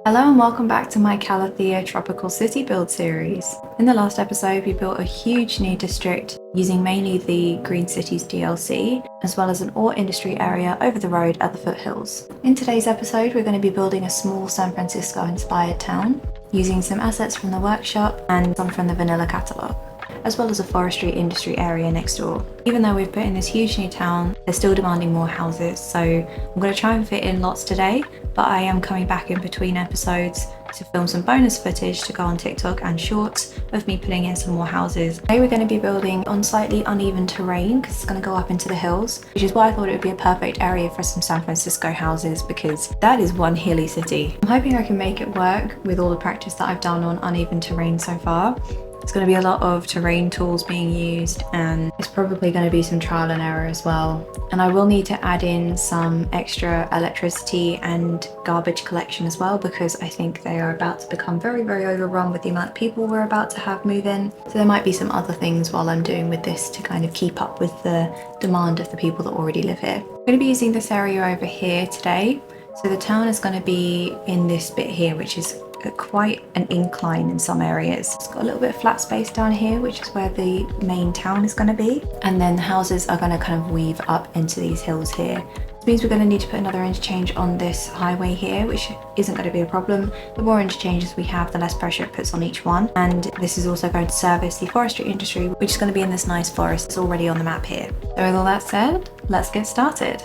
Hello and welcome back to my Calathea Tropical City Build series. In the last episode we built a huge new district using mainly the Green Cities DLC as well as an ore industry area over the road at the foothills. In today's episode we're going to be building a small San Francisco inspired town using some assets from the workshop and some from the vanilla catalogue, as well as a forestry industry area next door. Even though we've put in this huge new town, they're still demanding more houses, so I'm going to try and fit in lots today, but I am coming back in between episodes to film some bonus footage to go on TikTok and shorts of me putting in some more houses. Today we're going to be building on slightly uneven terrain because it's going to go up into the hills, which is why I thought it would be a perfect area for some San Francisco houses because that is one hilly city. I'm hoping I can make it work with all the practice that I've done on uneven terrain so far. It's going to be a lot of terrain tools being used and it's probably going to be some trial and error as well. And I will need to add in some extra electricity and garbage collection as well because I think they are about to become very overrun with the amount of people we're about to have move in. So there might be some other things while I'm doing with this to kind of keep up with the demand of the people that already live here. I'm going to be using this area over here today. So the town is going to be in this bit here, which is quite an incline in some areas. It's got a little bit of flat space down here, which is where the main town is going to be. And then the houses are going to kind of weave up into these hills here. This means we're going to need to put another interchange on this highway here, which isn't going to be a problem. The more interchanges we have, the less pressure it puts on each one. And this is also going to service the forestry industry, which is going to be in this nice forest that's already on the map here. So with all that said, let's get started.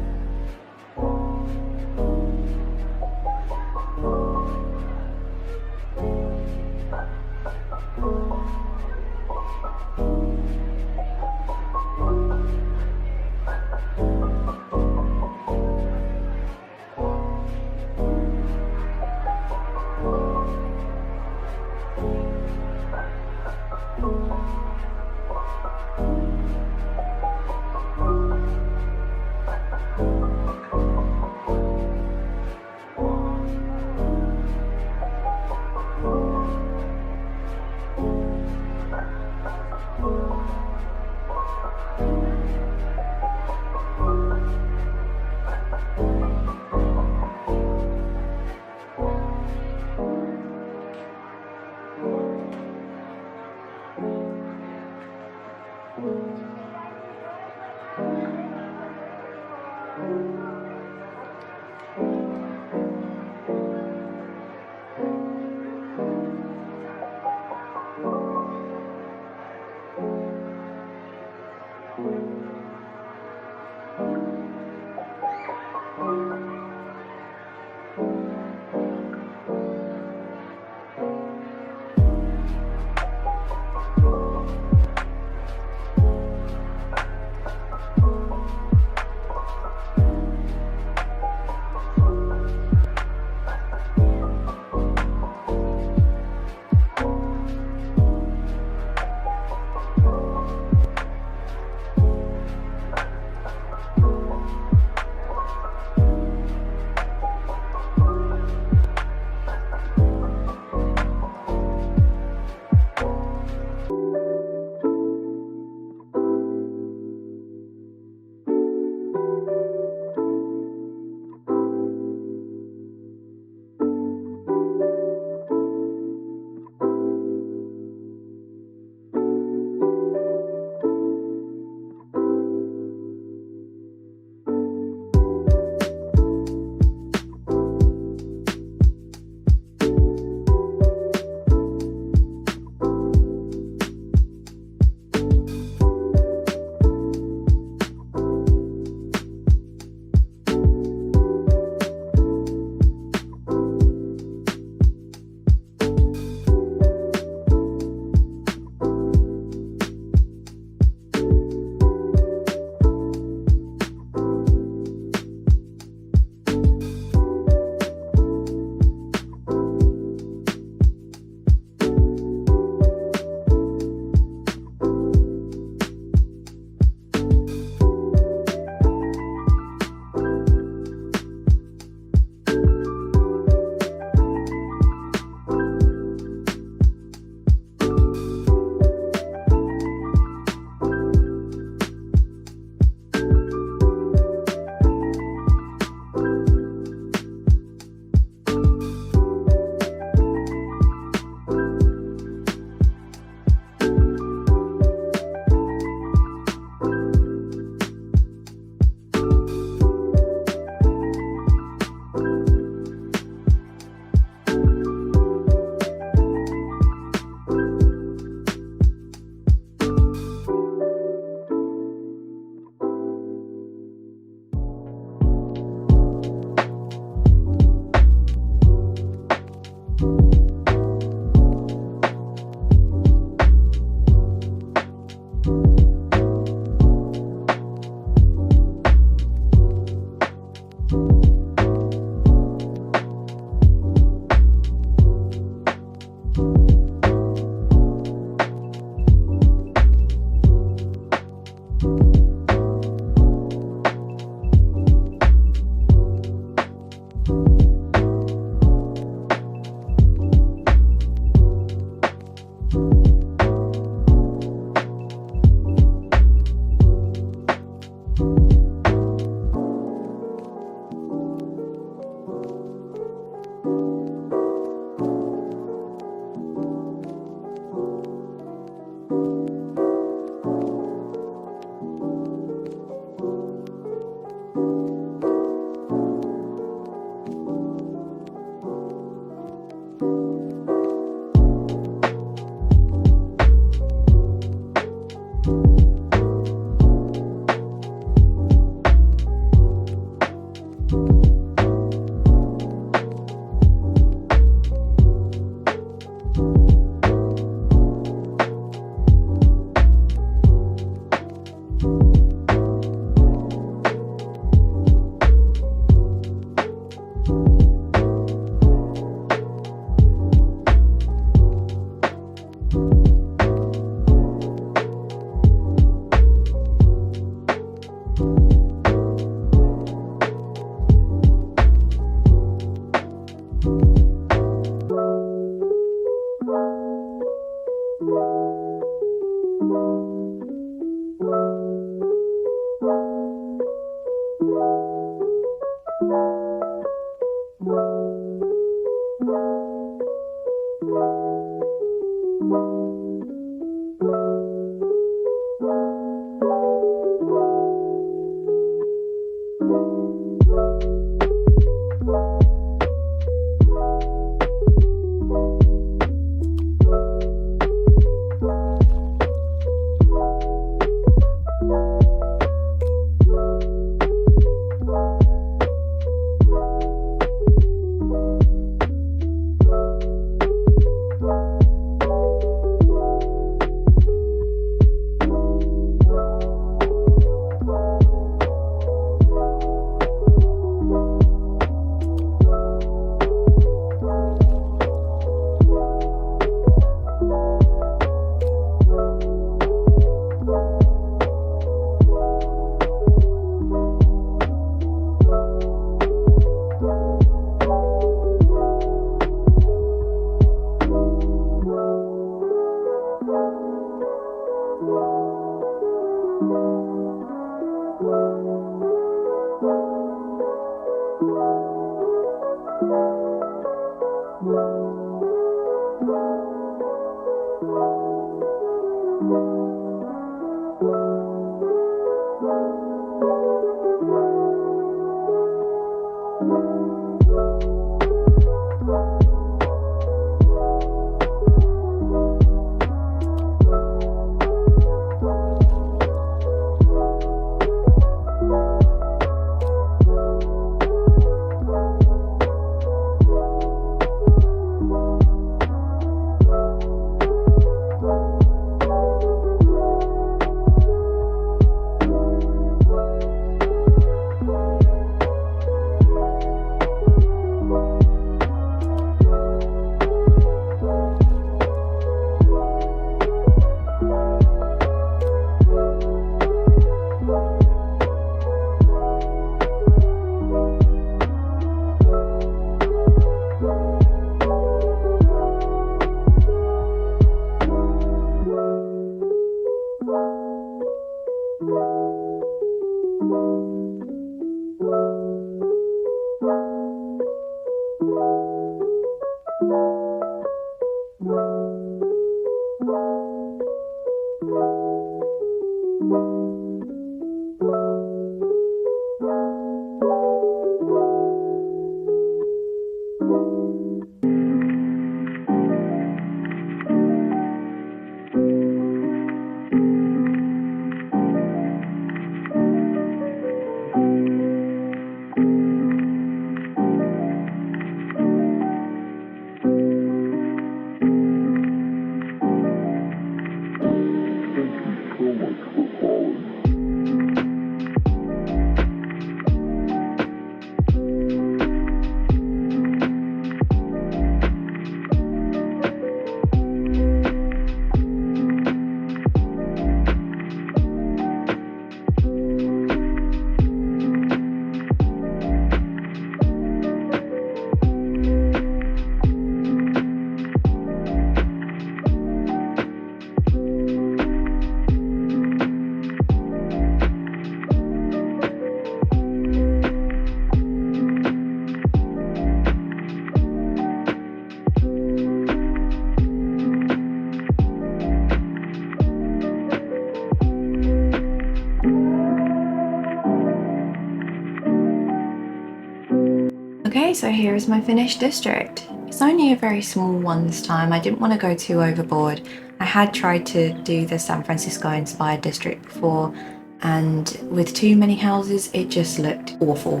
Okay, so here is my finished district. It's only a very small one this time. I didn't want to go too overboard. I had tried to do the San Francisco inspired district before, and with too many houses it just looked awful.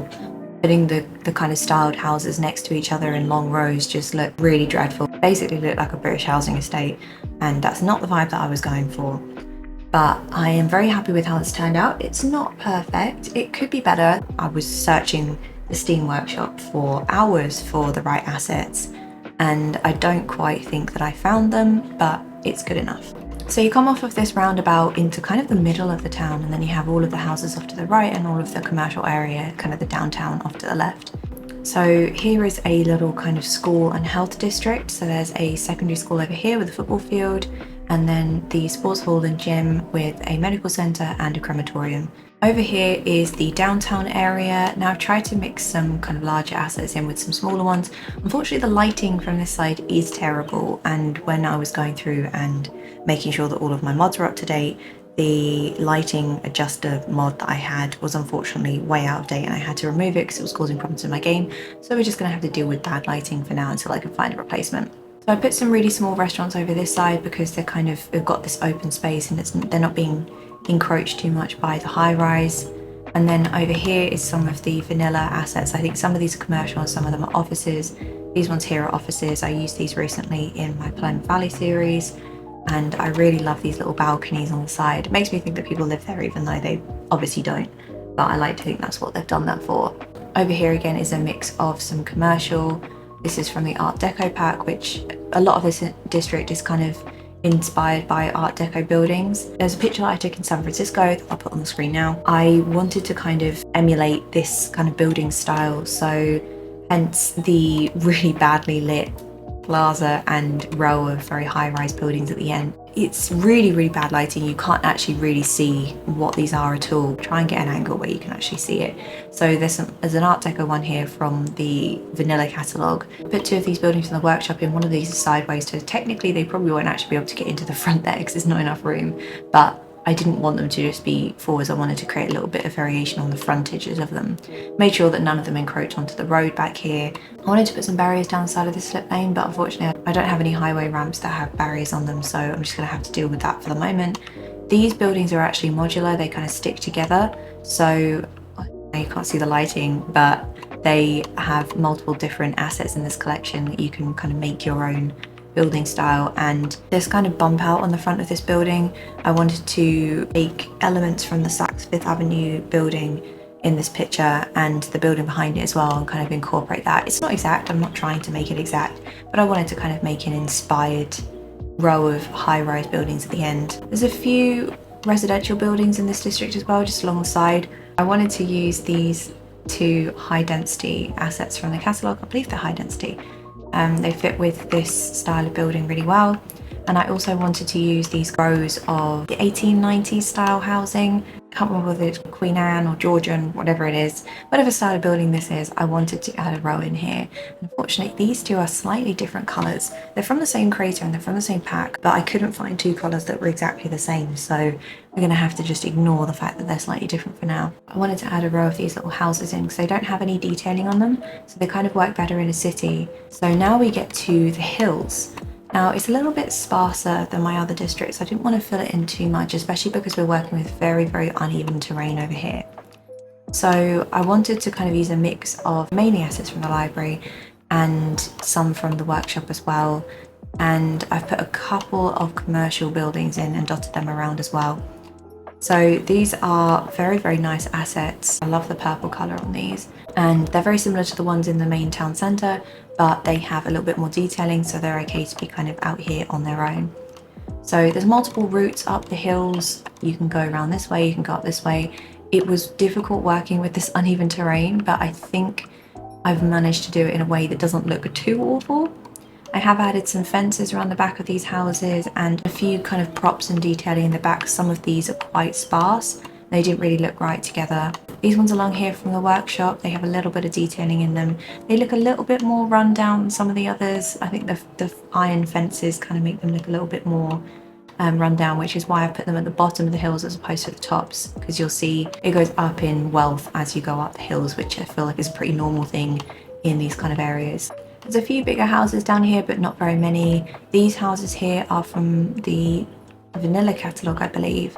Putting the kind of styled houses next to each other in long rows just looked really dreadful. Basically looked like a British housing estate, and that's not the vibe that I was going for. But I am very happy with how this turned out. It's not perfect, it could be better. I was searching the Steam workshop for hours for the right assets, and I don't quite think that I found them, but it's good enough. So you come off of this roundabout into kind of the middle of the town, and then you have all of the houses off to the right and all of the commercial area, kind of the downtown, off to the left. So here is a little kind of school and health district. So there's a secondary school over here with a football field, and then the sports hall and gym with a medical centre and a crematorium. Over here is the downtown area. Now I've tried to mix some kind of larger assets in with some smaller ones. Unfortunately, the lighting from this side is terrible, and when I was going through and making sure that all of my mods were up to date, the lighting adjuster mod that I had was unfortunately way out of date, and I had to remove it because it was causing problems in my game. So we're just going to have to deal with bad lighting for now until I can find a replacement. So I put some really small restaurants over this side because they've got this open space and they're not being encroached too much by the high rise. And then over here is some of the vanilla assets. I think some of these are commercial and some of them are offices. These ones here are offices. I used these recently in my Pleasant Valley series, and I really love these little balconies on the side. It makes me think that people live there even though they obviously don't, but I like to think that's what they've done that for. Over here again is a mix of some commercial. This is from the Art Deco pack, which a lot of this district is kind of inspired by Art Deco buildings. There's a picture that I took in San Francisco that I'll put on the screen now. I wanted to kind of emulate this kind of building style, so hence the really badly lit plaza and row of very high-rise buildings at the end. It's really, really bad lighting. You can't actually really see what these are at all. Try and get an angle where you can actually see it. So there's an Art Deco one here from the vanilla catalogue. I put two of these buildings in the workshop, and one of these is sideways, so technically they probably won't actually be able to get into the front there because there's not enough room. But I didn't want them to just be forwards. I wanted to create a little bit of variation on the frontages of them. Made sure that none of them encroach onto the road back here. I wanted to put some barriers down the side of the slip lane, but unfortunately I don't have any highway ramps that have barriers on them, so I'm just going to have to deal with that for the moment. These buildings are actually modular. They kind of stick together, so you can't see the lighting, but they have multiple different assets in this collection that you can kind of make your own building style. And this kind of bump out on the front of this building, I wanted to take elements from the Saks Fifth Avenue building in this picture and the building behind it as well, and kind of incorporate that. It's not exact, I'm not trying to make it exact, but I wanted to kind of make an inspired row of high-rise buildings at the end. There's a few residential buildings in this district as well, just along the side. I wanted to use these two high-density assets from the catalogue. I believe they're high-density. They fit with this style of building really well. And I also wanted to use these rows of the 1890s style housing. I can't remember whether it's Queen Anne or Georgian, whatever it is. Whatever style of building this is, I wanted to add a row in here. Unfortunately, these two are slightly different colours. They're from the same creator and they're from the same pack, but I couldn't find two colours that were exactly the same, so we're going to have to just ignore the fact that they're slightly different for now. I wanted to add a row of these little houses in because they don't have any detailing on them, so they kind of work better in a city. So now we get to the hills. Now it's a little bit sparser than my other districts. I didn't want to fill it in too much, especially because we're working with very, very uneven terrain over here. So I wanted to kind of use a mix of mainly assets from the library and some from the workshop as well. And I've put a couple of commercial buildings in and dotted them around as well. So these are very, very nice assets. I love the purple colour on these, and they're very similar to the ones in the main town centre, but they have a little bit more detailing, so they're okay to be kind of out here on their own. So there's multiple routes up the hills. You can go around this way, you can go up this way. It was difficult working with this uneven terrain, but I think I've managed to do it in a way that doesn't look too awful. I have added some fences around the back of these houses and a few kind of props and detailing in the back. Some of these are quite sparse. They didn't really look right together. These ones along here from the workshop, they have a little bit of detailing in them. They look a little bit more run down than some of the others. I think the iron fences kind of make them look a little bit more run down, which is why I've put them at the bottom of the hills as opposed to the tops, because you'll see it goes up in wealth as you go up the hills, which I feel like is a pretty normal thing in these kind of areas. There's a few bigger houses down here, but not very many. These houses here are from the Vanilla catalogue, I believe,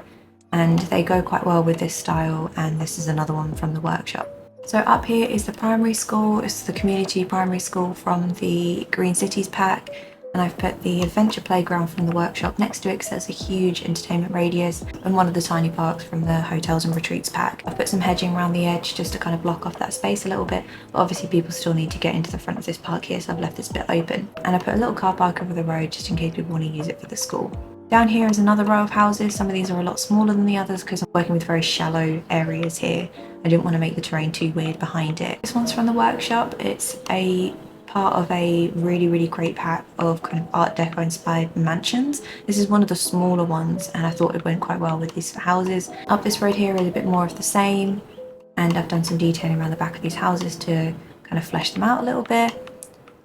and they go quite well with this style, and this is another one from the workshop. So up here is the primary school. It's the community primary school from the Green Cities pack, and I've put the adventure playground from the workshop next to it because there's a huge entertainment radius, and one of the tiny parks from the hotels and retreats pack. I've put some hedging around the edge just to kind of block off that space a little bit, but obviously people still need to get into the front of this park here, so I've left this bit open. And I put a little car park over the road just in case people want to use it for the school. Down here is another row of houses. Some of these are a lot smaller than the others because I'm working with very shallow areas here. I didn't want to make the terrain too weird behind it. This one's from the workshop. It's a part of a really great pack of kind of Art Deco inspired mansions. This is one of the smaller ones, and I thought it went quite well with these houses. Up this road here is a bit more of the same, and I've done some detailing around the back of these houses to kind of flesh them out a little bit.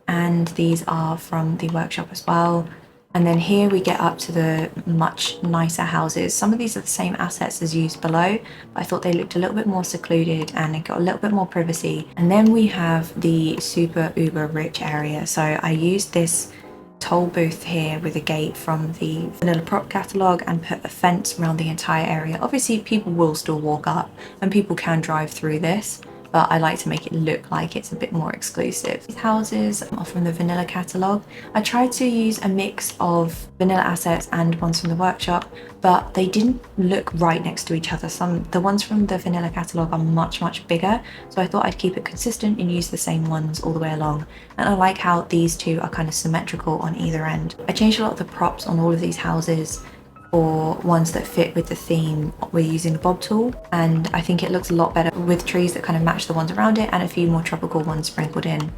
And these are from the workshop as well. And then here we get up to the much nicer houses. Some of these are the same assets as used below, but I thought they looked a little bit more secluded and it got a little bit more privacy. And then we have the super uber rich area. So I used this toll booth here with a gate from the Vanilla Prop catalogue and put a fence around the entire area. Obviously people will still walk up and people can drive through this, but I like to make it look like it's a bit more exclusive. These houses are from the Vanilla catalogue. I tried to use a mix of Vanilla assets and ones from the workshop, but they didn't look right next to each other. The ones from the Vanilla catalogue are much bigger, so I thought I'd keep it consistent and use the same ones all the way along. And I like how these two are kind of symmetrical on either end. I changed a lot of the props on all of these houses or ones that fit with the theme. We're using the bob tool, and I think it looks a lot better with trees that kind of match the ones around it and a few more tropical ones sprinkled in.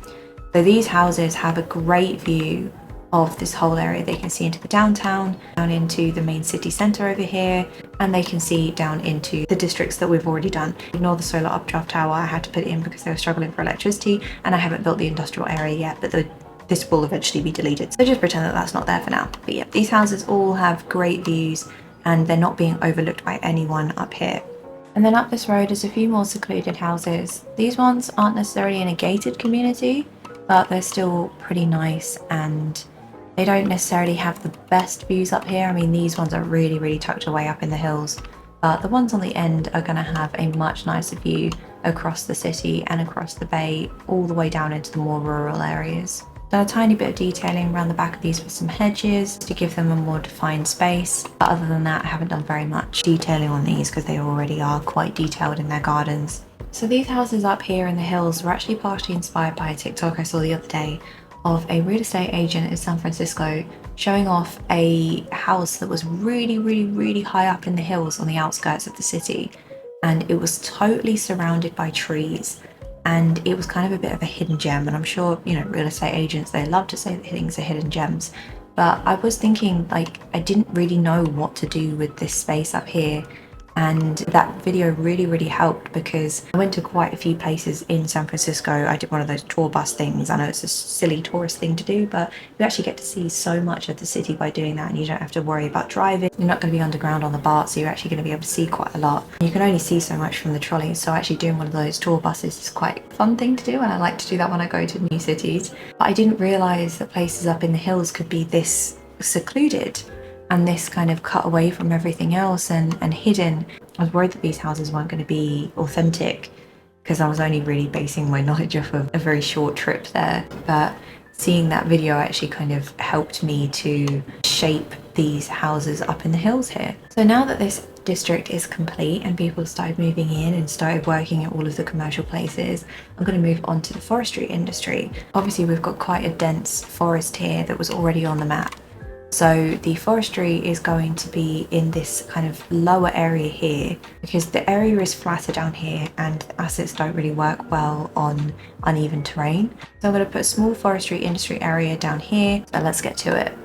So these houses have a great view of this whole area. They can see into the downtown, down into the main city centre over here, and they can see down into the districts that we've already done. Ignore the solar updraft tower, I had to put it in because they were struggling for electricity, and I haven't built the industrial area yet, but this will eventually be deleted, so just pretend that that's not there for now. But yeah, these houses all have great views and they're not being overlooked by anyone up here. And then up this road is a few more secluded houses. These ones aren't necessarily in a gated community, but they're still pretty nice, and they don't necessarily have the best views up here. I mean, these ones are really tucked away up in the hills, but the ones on the end are going to have a much nicer view across the city and across the bay, all the way down into the more rural areas. Done a tiny bit of detailing around the back of these with some hedges to give them a more defined space, but other than that I haven't done very much detailing on these because they already are quite detailed in their gardens. So these houses up here in the hills were actually partially inspired by a TikTok I saw the other day of a real estate agent in San Francisco showing off a house that was really high up in the hills on the outskirts of the city, and it was totally surrounded by trees. And it was kind of a bit of a hidden gem, and I'm sure, you know, real estate agents, they love to say that things are hidden gems, but I was thinking, like, I didn't really know what to do with this space up here, and that video really helped because I went to quite a few places in San Francisco. I did one of those tour bus things. I know it's a silly tourist thing to do, but you actually get to see so much of the city by doing that, and you don't have to worry about driving. You're not going to be underground on the BART, so you're actually going to be able to see quite a lot. You can only see so much from the trolley, so actually doing one of those tour buses is quite a fun thing to do, and I like to do that when I go to new cities. But I didn't realise that places up in the hills could be this secluded and this kind of cut away from everything else and hidden. I was worried that these houses weren't going to be authentic because I was only really basing my knowledge off of a very short trip there, but seeing that video actually kind of helped me to shape these houses up in the hills here. So now that this district is complete and people started moving in and started working at all of the commercial places, I'm going to move on to the forestry industry. Obviously we've got quite a dense forest here that was already on the map. So the forestry is going to be in this kind of lower area here because the area is flatter down here and the assets don't really work well on uneven terrain. So I'm going to put a small forestry industry area down here. So let's get to it.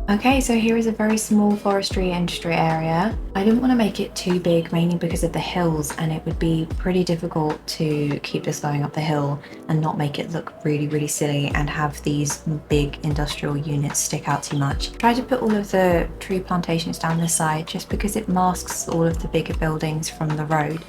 Okay, so here is a very small forestry industry area. I didn't want to make it too big, mainly because of the hills, and it would be pretty difficult to keep this going up the hill and not make it look really silly and have these big industrial units stick out too much. Tried to put all of the tree plantations down this side just because it masks all of the bigger buildings from the road.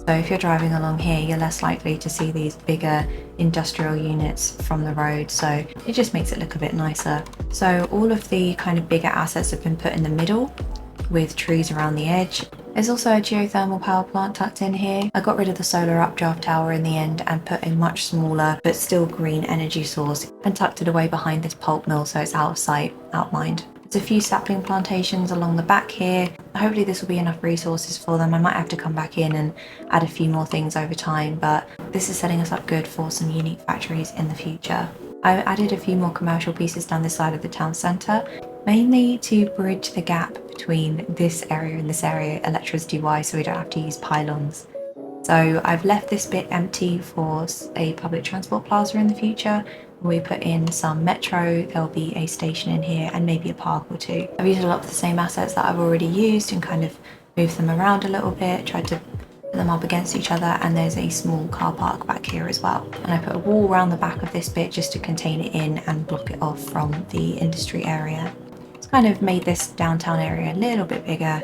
So if you're driving along here, you're less likely to see these bigger industrial units from the road, so it just makes it look a bit nicer. So all of the kind of bigger assets have been put in the middle with trees around the edge. There's also a geothermal power plant tucked in here. I got rid of the solar updraft tower in the end and put a much smaller but still green energy source and tucked it away behind this pulp mill so it's out of sight, out of mind. There's a few sapling plantations along the back here. Hopefully this will be enough resources for them. I might have to come back in and add a few more things over time, but this is setting us up good for some unique factories in the future. I added a few more commercial pieces down this side of the town centre, mainly to bridge the gap between this area and this area electricity-wise, so we don't have to use pylons. So I've left this bit empty for a public transport plaza in the future. When we put in some metro, there'll be a station in here and maybe a park or two. I've used a lot of the same assets that I've already used and kind of moved them around a little bit, tried to put them up against each other, and there's a small car park back here as well. And I put a wall around the back of this bit just to contain it in and block it off from the industry area. It's kind of made this downtown area a little bit bigger,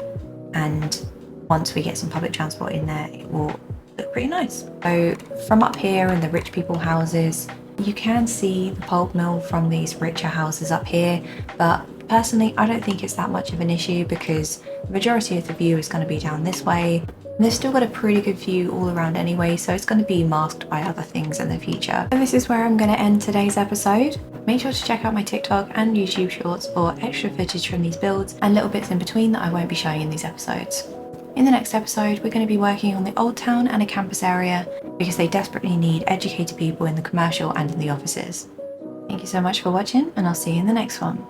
and once we get some public transport in there, it will look pretty nice. So from up here in the rich people houses, you can see the pulp mill from these richer houses up here, but personally I don't think it's that much of an issue because the majority of the view is going to be down this way. And they've still got a pretty good view all around anyway, so it's going to be masked by other things in the future. And this is where I'm going to end today's episode. Make sure to check out my TikTok and YouTube shorts for extra footage from these builds and little bits in between that I won't be showing in these episodes. In the next episode, we're going to be working on the old town and a campus area because they desperately need educated people in the commercial and in the offices. Thank you so much for watching, and I'll see you in the next one.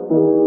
you.